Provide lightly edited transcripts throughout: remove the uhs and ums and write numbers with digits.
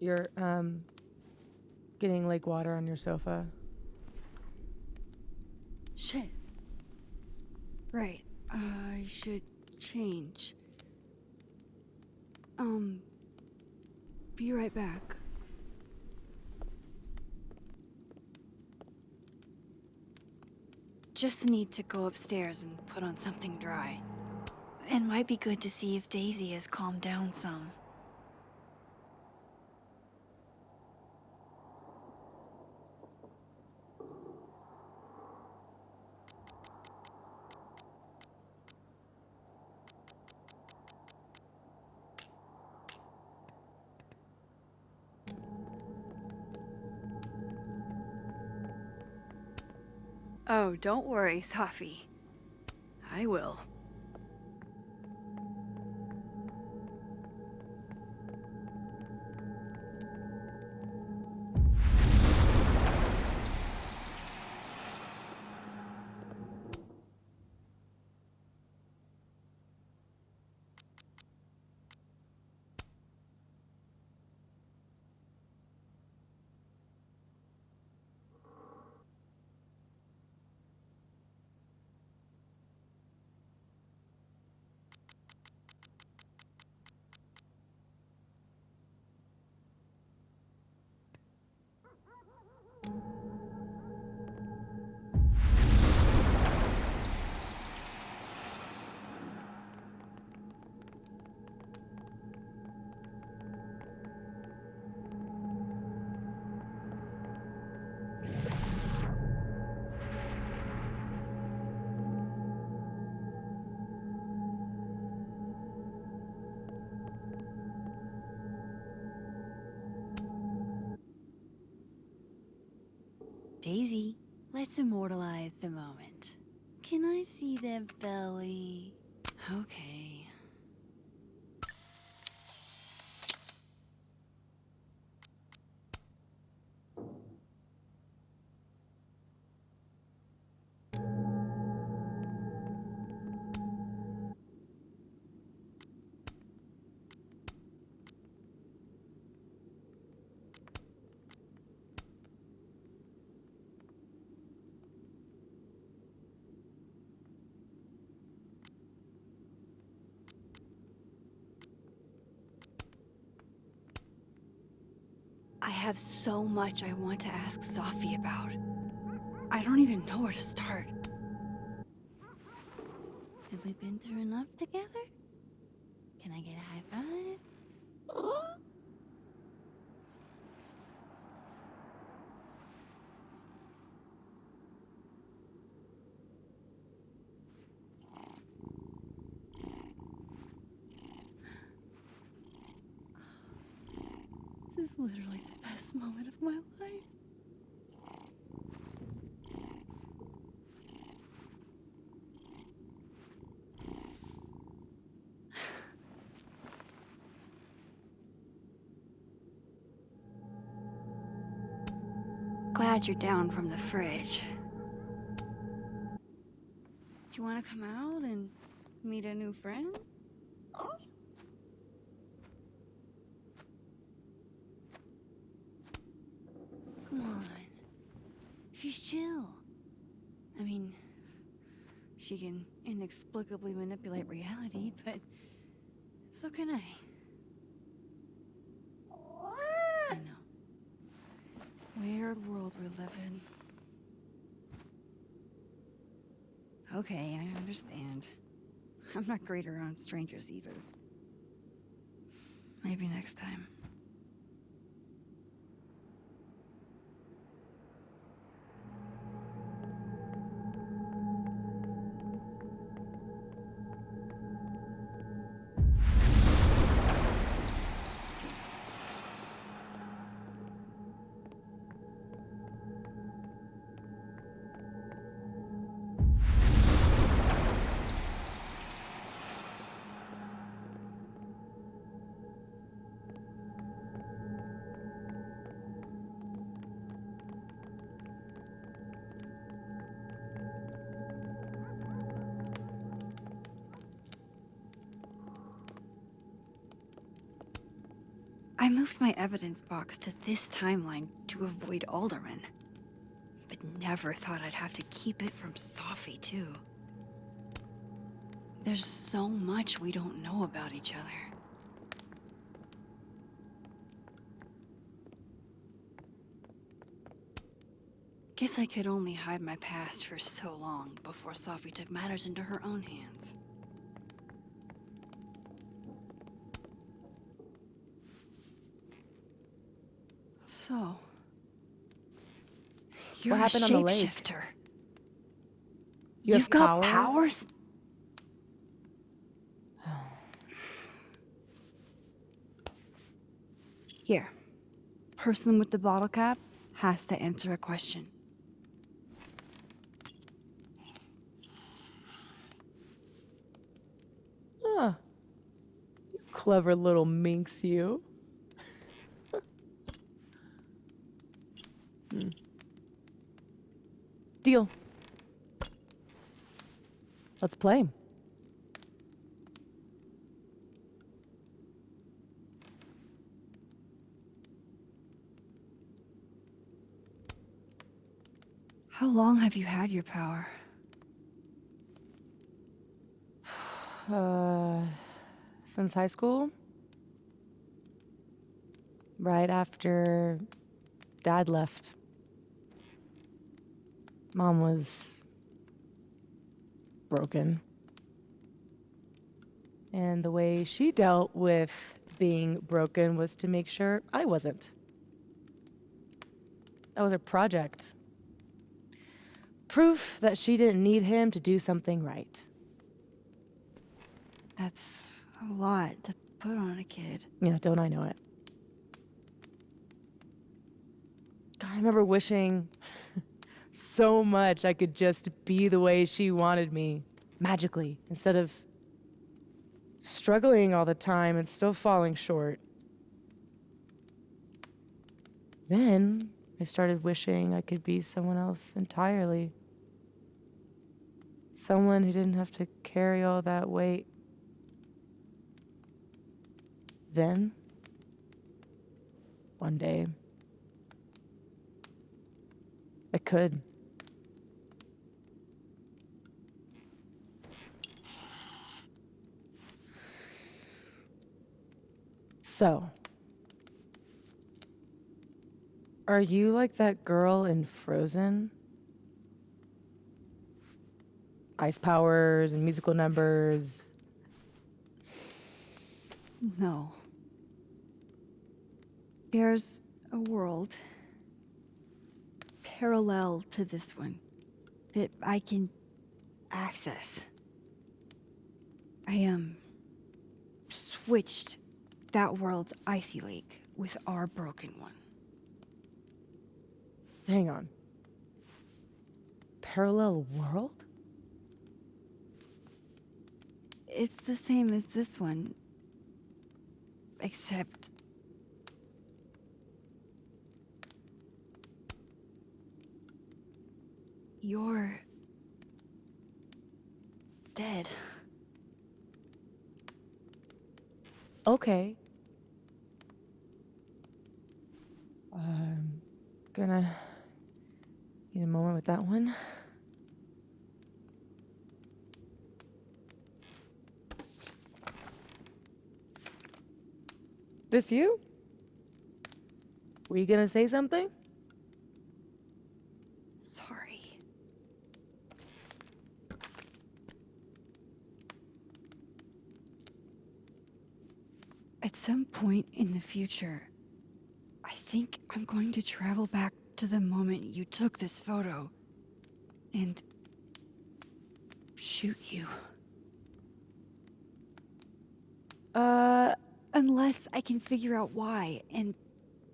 You're getting lake water on your sofa. Shit. Right. I should change. Be right back. Just need to go upstairs and put on something dry. It might be good to see if Daisy has calmed down some. Oh, don't worry, Safi. I will. Daisy, let's immortalize the moment. Can I see that belly? Okay. I have so much I want to ask Safi about. I don't even know where to start. Have we been through enough together? Can I get a high five? This is literally the best moment of my life. Glad you're down from the fridge. Do you want to come out and meet a new friend? Come on. She's chill. I mean, she can inexplicably manipulate reality, but so can I. I know. Weird world we live in. Okay, I understand. I'm not great around strangers either. Maybe next time. I moved my evidence box to this timeline to avoid Alderman. But never thought I'd have to keep it from Safi, too. There's so much we don't know about each other. Guess I could only hide my past for so long before Safi took matters into her own hands. So, you're What happened a on the lake? shapeshifter. You have You've got powers? Here. Person with the bottle cap has to answer a question. Huh. You clever little minx, you. Deal. Let's play. How long have you had your power? Since high school? Right after Dad left. Mom was broken. And the way she dealt with being broken was to make sure I wasn't. That was her project. Proof that she didn't need him to do something right. That's a lot to put on a kid. Yeah, don't I know it? God, I remember wishing so much I could just be the way she wanted me, magically, instead of struggling all the time and still falling short. Then I started wishing I could be someone else entirely. Someone who didn't have to carry all that weight. Then, one day, I could. So, are you like that girl in Frozen? Ice powers and musical numbers. No. There's a world parallel to this one that I can access. I switched that world's icy lake with our broken one. Hang on. Parallel world? It's the same as this one, except you're dead. Okay. I'm gonna need a moment with that one. This you? Were you gonna say something? Sorry. At some point in the future, I think I'm going to travel back to the moment you took this photo and shoot you. Unless I can figure out why and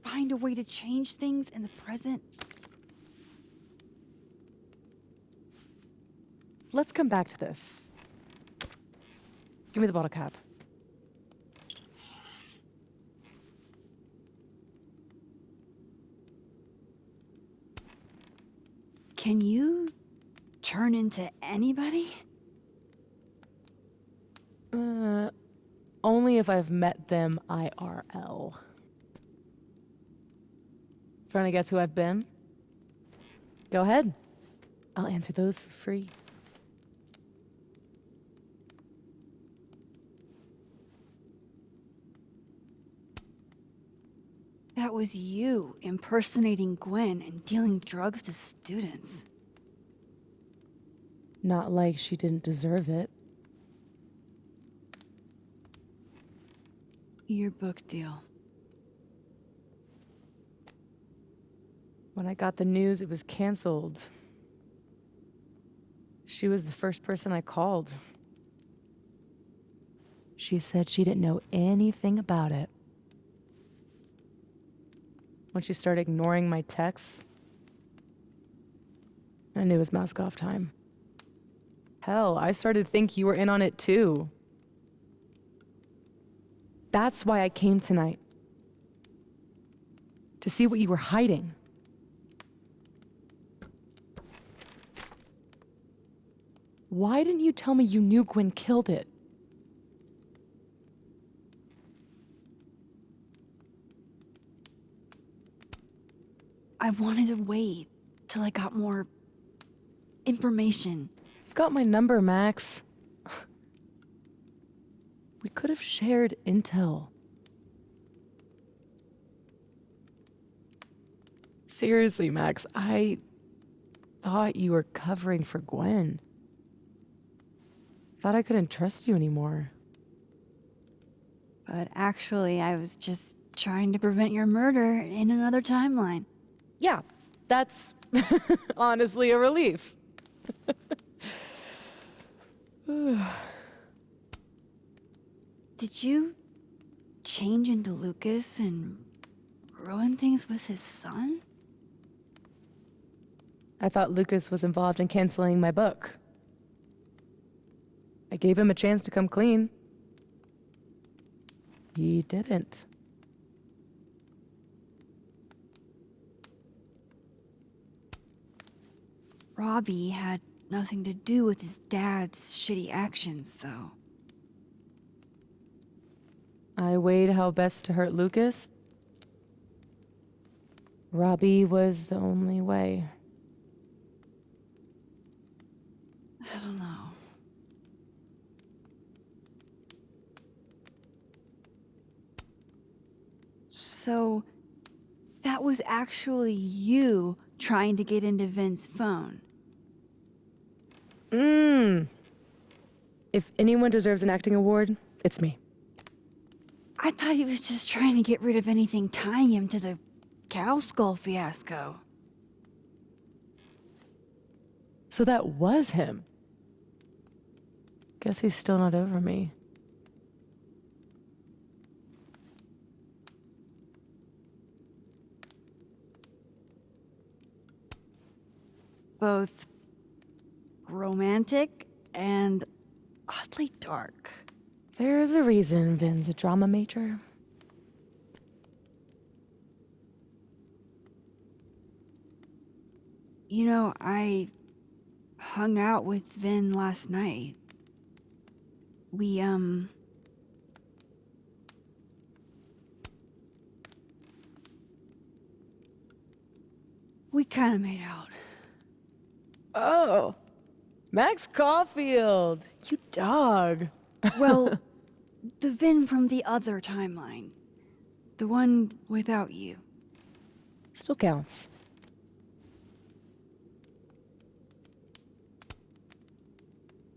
find a way to change things in the present. Let's come back to this. Give me the bottle cap. Can you turn into anybody? Only if I've met them IRL. Trying to guess who I've been? Go ahead. I'll answer those for free. That was you impersonating Gwen and dealing drugs to students. Not like she didn't deserve it. Your book deal. When I got the news it was canceled, she was the first person I called. She said she didn't know anything about it. When she started ignoring my texts, I knew it was mask off time. Hell, I started to think you were in on it too. That's why I came tonight. To see what you were hiding. Why didn't you tell me you knew Gwen killed it? I wanted to wait till I got more information. You've got my number, Max. We could have shared intel. Seriously, Max, I thought you were covering for Gwen. Thought I couldn't trust you anymore. But actually, I was just trying to prevent your murder in another timeline. Yeah, that's honestly a relief. Did you change into Lucas and ruin things with his son? I thought Lucas was involved in canceling my book. I gave him a chance to come clean. He didn't. Robbie had nothing to do with his dad's shitty actions, though. I weighed how best to hurt Lucas. Robbie was the only way. I don't know. So, that was actually you trying to get into Vin's phone. If anyone deserves an acting award, it's me. I thought he was just trying to get rid of anything tying him to the cow skull fiasco. So that was him. Guess he's still not over me. Both romantic and oddly dark. There's a reason Vin's a drama major. You know, I hung out with Vin last night. We kind of made out. Oh, Max Caulfield, you dog. Well, the Vin from the other timeline. The one without you. Still counts.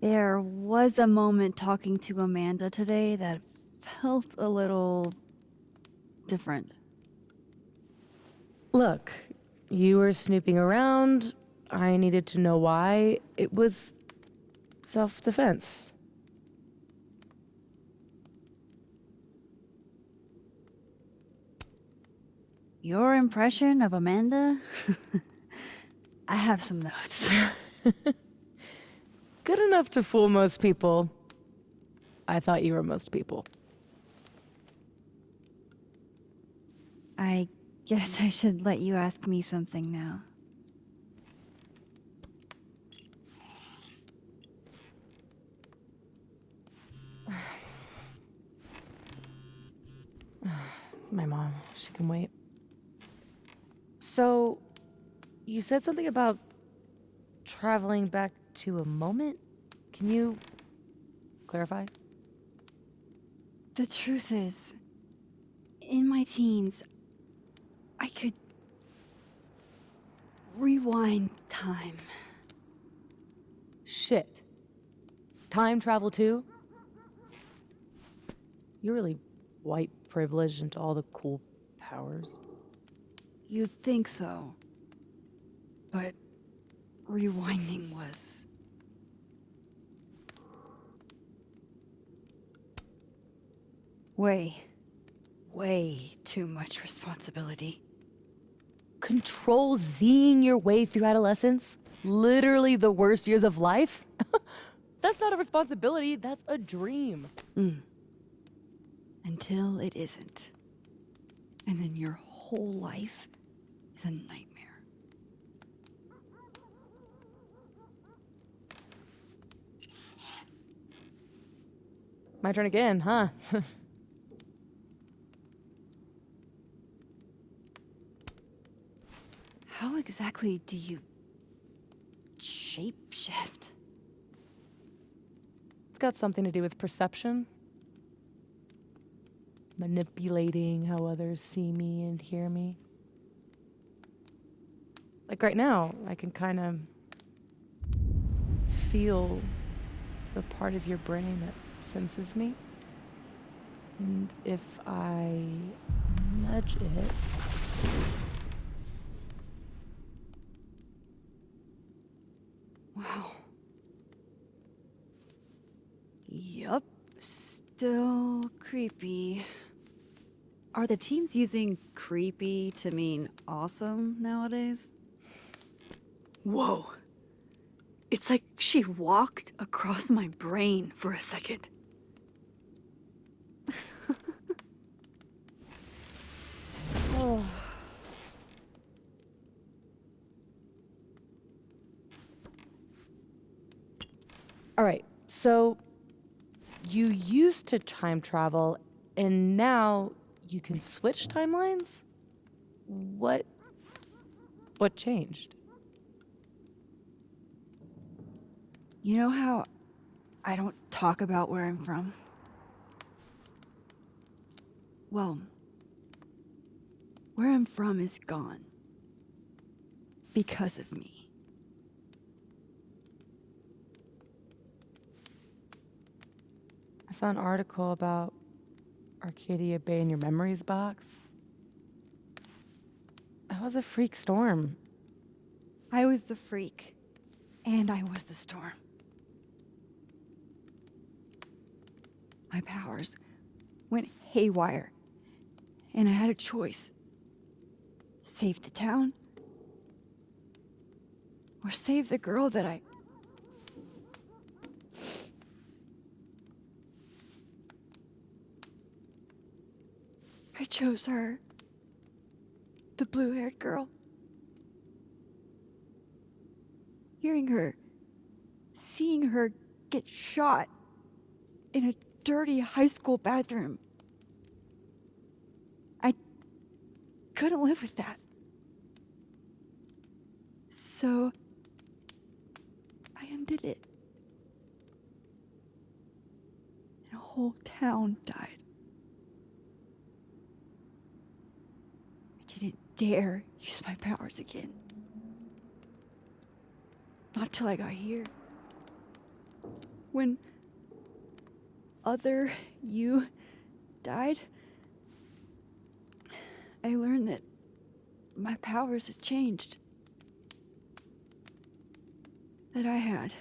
There was a moment talking to Amanda today that felt a little different. Look, you were snooping around. I needed to know why. It was self-defense. Your impression of Amanda? I have some notes. Good enough to fool most people. I thought you were most people. I guess I should let you ask me something now. My mom, she can wait. So, you said something about traveling back to a moment? Can you clarify? The truth is, in my teens, I could rewind time. Shit. Time travel too? You're really white privileged into all the cool powers. You'd think so. But rewinding was... way too much responsibility. Control Zing your way through adolescence? Literally the worst years of life? That's not a responsibility, that's a dream. Until it isn't. And then your whole life is a nightmare. My turn again, huh? How exactly do you shapeshift? It's got something to do with perception. Manipulating how others see me and hear me. Like right now, I can kind of feel the part of your brain that senses me. And if I nudge it, Wow. Yup. Still creepy. Are the teens using creepy to mean awesome nowadays? Whoa. It's like she walked across my brain for a second. oh. All right, so you used to time travel and now you can switch timelines? What changed? You know how I don't talk about where I'm from? Well, where I'm from is gone. Because of me. I saw an article about Arcadia Bay in your memories box. That was a freak storm. I was the freak. And I was the storm. My powers went haywire. And I had a choice. Save the town. Or save the girl that I chose her. The blue-haired girl. Hearing her, seeing her get shot in a dirty high school bathroom. I couldn't live with that. So I undid it. And a whole town died. I didn't dare use my powers again. Not till I got here. When other you died, I learned that my powers had changed. That I had.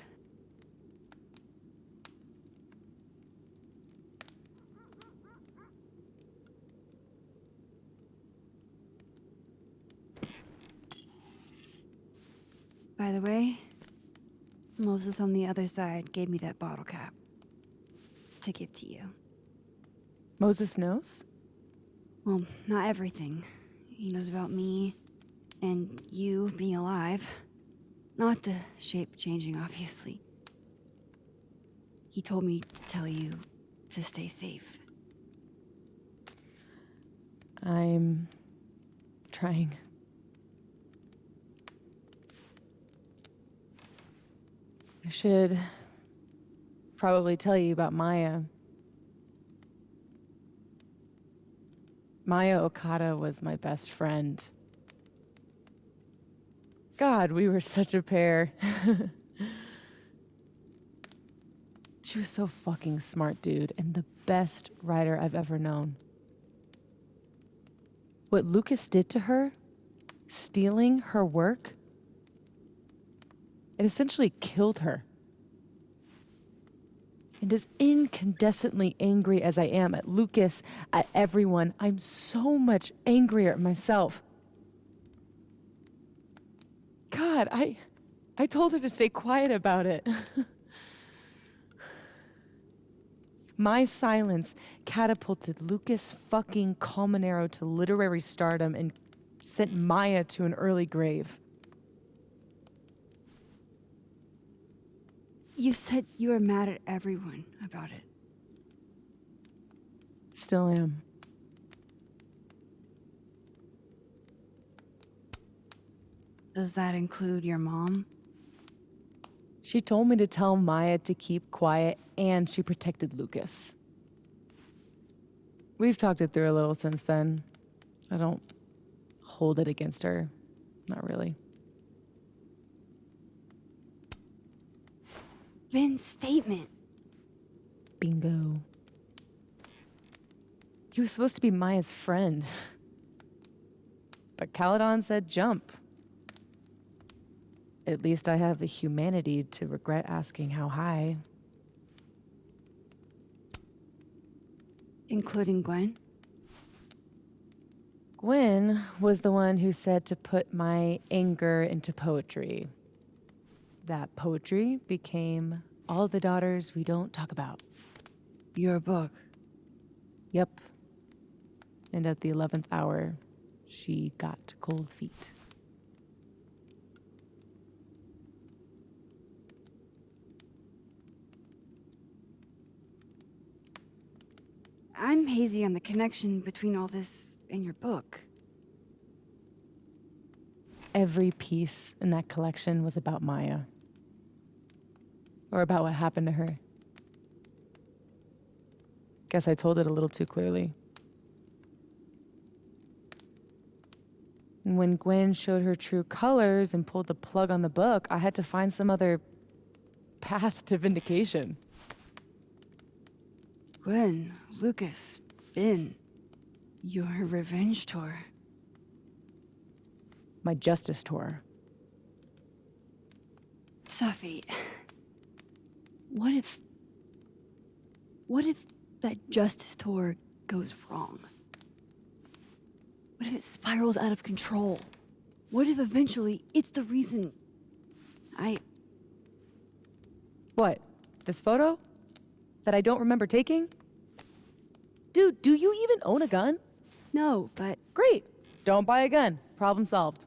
By the way, Moses on the other side gave me that bottle cap to give to you. Moses knows? Well, not everything. He knows about me and you being alive. Not the shape changing, obviously. He told me to tell you to stay safe. I'm trying. I should probably tell you about Maya. Maya Okada was my best friend. God, we were such a pair. She was so fucking smart, dude, and the best writer I've ever known. What Lucas did to her, stealing her work, it essentially killed her. And as incandescently angry as I am at Lucas, at everyone, I'm so much angrier at myself. God, I told her to stay quiet about it. My silence catapulted Lucas fucking Colmenero to literary stardom and sent Maya to an early grave. You said you were mad at everyone about it. Still am. Does that include your mom? She told me to tell Maya to keep quiet, and she protected Lucas. We've talked it through a little since then. I don't hold it against her. Not really. Vin's statement. Bingo. He was supposed to be Maya's friend. But Caledon said jump. At least I have the humanity to regret asking how high. Including Gwen? Gwen was the one who said to put my anger into poetry. That poetry became All the Daughters We Don't Talk About. Your book. Yep. And at the 11th hour, she got cold feet. I'm hazy on the connection between all this and your book. Every piece in that collection was about Maya. Or about what happened to her. Guess I told it a little too clearly. And when Gwen showed her true colors and pulled the plug on the book, I had to find some other path to vindication. Gwen, Lucas, Vin, your revenge tour. My justice tour. Safi, what if that justice tour goes wrong? What if it spirals out of control? What if eventually it's the reason What? This photo? That I don't remember taking? Dude, do you even own a gun? No, but Great. Don't buy a gun. Problem solved.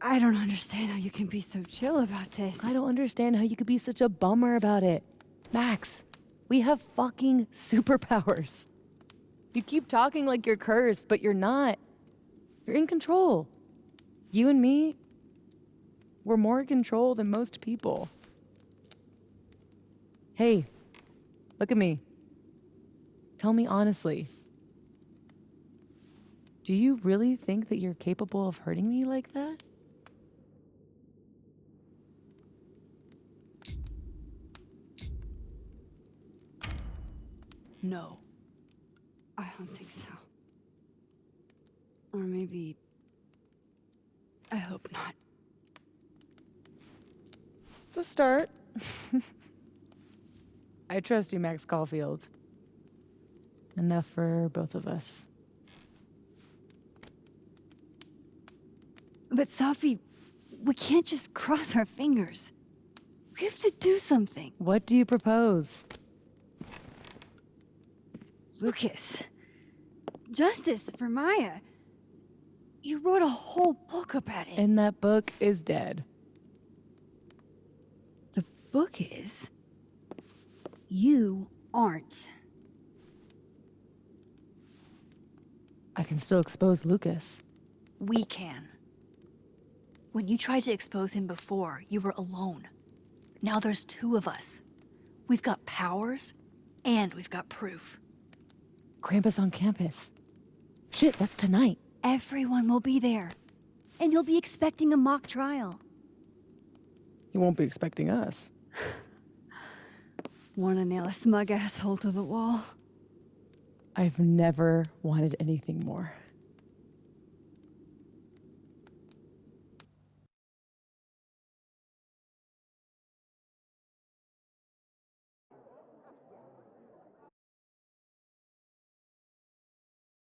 I don't understand how you can be so chill about this. I don't understand how you could be such a bummer about it. Max, we have fucking superpowers. You keep talking like you're cursed, but you're not. You're in control. You and me, we're more in control than most people. Hey, look at me. Tell me honestly. Do you really think that you're capable of hurting me like that? No. I don't think so. Or maybe... I hope not. It's a start. I trust you, Max Caulfield. Enough for both of us. But Safi, we can't just cross our fingers. We have to do something. What do you propose? Lucas. Justice for Maya. You wrote a whole book about it. And that book is dead. The book is... You aren't. I can still expose Lucas. We can. When you tried to expose him before, you were alone. Now there's two of us. We've got powers, and we've got proof. Krampus on campus. Shit, that's tonight. Everyone will be there. And you'll be expecting a mock trial. He won't be expecting us. Wanna nail a smug asshole to the wall? I've never wanted anything more.